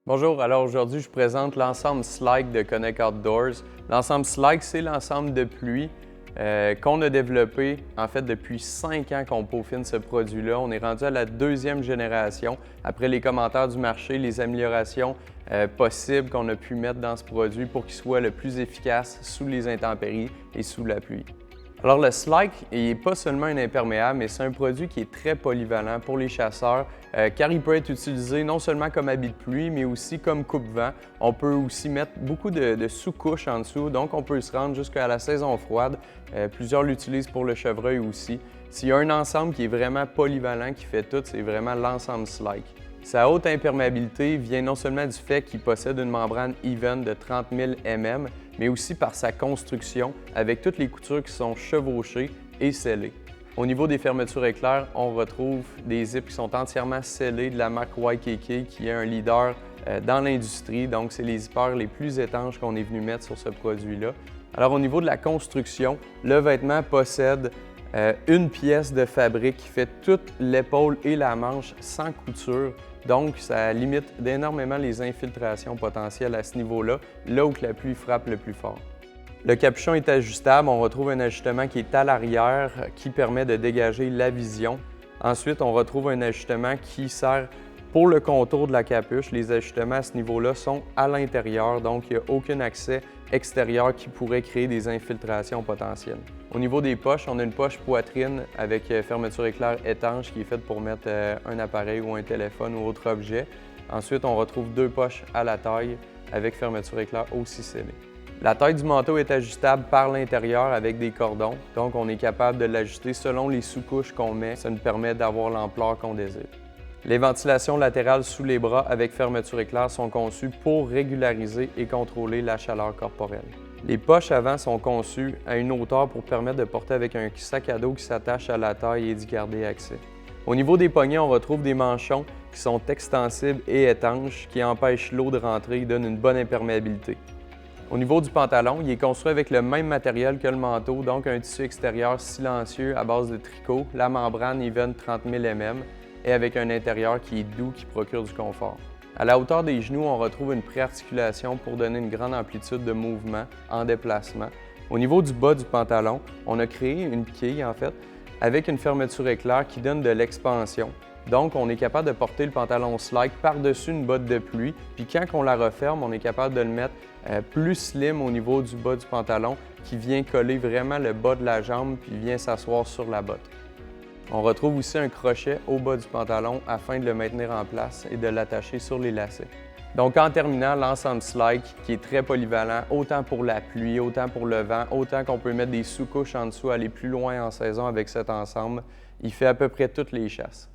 Bonjour, alors aujourd'hui je vous présente l'ensemble Slike de Connect Outdoors. L'ensemble Slike, c'est l'ensemble de pluie qu'on a développé en fait depuis 5 ans qu'on peaufine ce produit-là. On est rendu à la deuxième génération. Après les commentaires du marché, les améliorations possibles qu'on a pu mettre dans ce produit pour qu'il soit le plus efficace sous les intempéries et sous la pluie. Alors le Slike n'est pas seulement un imperméable, mais c'est un produit qui est très polyvalent pour les chasseurs car il peut être utilisé non seulement comme habit de pluie, mais aussi comme coupe-vent. On peut aussi mettre beaucoup de sous-couches en dessous, donc on peut se rendre jusqu'à la saison froide. Plusieurs l'utilisent pour le chevreuil aussi. S'il y a un ensemble qui est vraiment polyvalent, qui fait tout, c'est vraiment l'ensemble Slike. Sa haute imperméabilité vient non seulement du fait qu'il possède une membrane Even de 30 000 mm, mais aussi par sa construction avec toutes les coutures qui sont chevauchées et scellées. Au niveau des fermetures éclairs, on retrouve des zips qui sont entièrement scellés de la marque YKK qui est un leader dans l'industrie, donc c'est les zippers les plus étanches qu'on est venu mettre sur ce produit-là. Alors au niveau de la construction, le vêtement possède une pièce de fabrique qui fait toute l'épaule et la manche sans couture. Donc, ça limite énormément les infiltrations potentielles à ce niveau-là, là où la pluie frappe le plus fort. Le capuchon est ajustable. On retrouve un ajustement qui est à l'arrière qui permet de dégager la vision. Ensuite, on retrouve un ajustement qui sert pour le contour de la capuche. Les ajustements à ce niveau-là sont à l'intérieur, donc il n'y a aucun accès extérieur qui pourrait créer des infiltrations potentielles. Au niveau des poches, on a une poche poitrine avec fermeture éclair étanche qui est faite pour mettre un appareil ou un téléphone ou autre objet. Ensuite, on retrouve deux poches à la taille avec fermeture éclair aussi scellée. La taille du manteau est ajustable par l'intérieur avec des cordons, donc on est capable de l'ajuster selon les sous-couches qu'on met. Ça nous permet d'avoir l'ampleur qu'on désire. Les ventilations latérales sous les bras avec fermeture éclair sont conçues pour régulariser et contrôler la chaleur corporelle. Les poches avant sont conçues à une hauteur pour permettre de porter avec un sac à dos qui s'attache à la taille et d'y garder accès. Au niveau des poignets, on retrouve des manchons qui sont extensibles et étanches qui empêchent l'eau de rentrer et donnent une bonne imperméabilité. Au niveau du pantalon, il est construit avec le même matériel que le manteau, donc un tissu extérieur silencieux à base de tricot, la membrane Even 30 000 mm et avec un intérieur qui est doux, qui procure du confort. À la hauteur des genoux, on retrouve une préarticulation pour donner une grande amplitude de mouvement en déplacement. Au niveau du bas du pantalon, on a créé une quille en fait avec une fermeture éclair qui donne de l'expansion. Donc, on est capable de porter le pantalon Slike par-dessus une botte de pluie, puis quand on la referme, on est capable de le mettre plus slim au niveau du bas du pantalon qui vient coller vraiment le bas de la jambe puis vient s'asseoir sur la botte. On retrouve aussi un crochet au bas du pantalon afin de le maintenir en place et de l'attacher sur les lacets. Donc en terminant, l'ensemble Slike qui est très polyvalent, autant pour la pluie, autant pour le vent, autant qu'on peut mettre des sous-couches en dessous, aller plus loin en saison avec cet ensemble, il fait à peu près toutes les chasses.